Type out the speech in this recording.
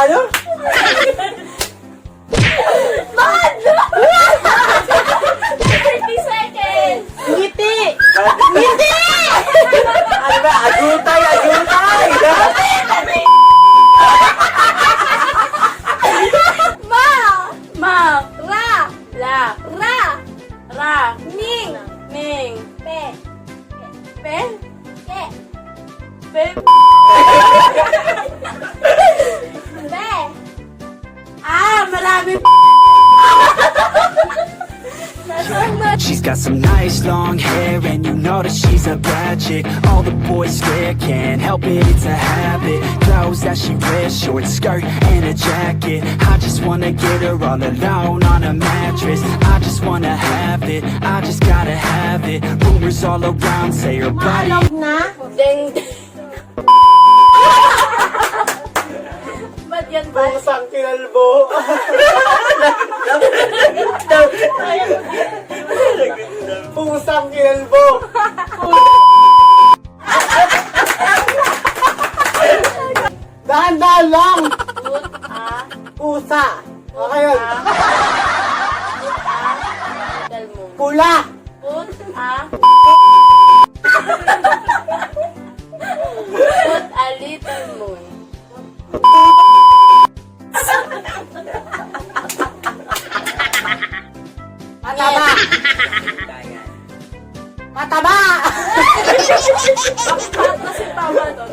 Ano? Bakit? 30 seconds! Ngiti! Ngiti! Ano ba? Agutay! Agutay! Ma! Ma. Ra! La. Ra! Ra. Ning! Ning. Pe! Pe. Ke! Pe. Be! Ah, marami. She's got some nice long hair and you know that she's a bad chick. All the boys stare, can't help it, it's a habit. Clothes that she wears, short skirt and a jacket. I just wanna get her all alone on a mattress. I just wanna have it, I just gotta have it. Rumors all around say her body. Maalog na? Ding. Ba't yan ba? Pusang kinalbo! Pusang kinalbo! Dahan-dahan lang! Put a. Pusa! Okay yun. Dal mo. Pula! Put a. Put a little moon. Mataba! Mataba! Bakit kasi tama doon?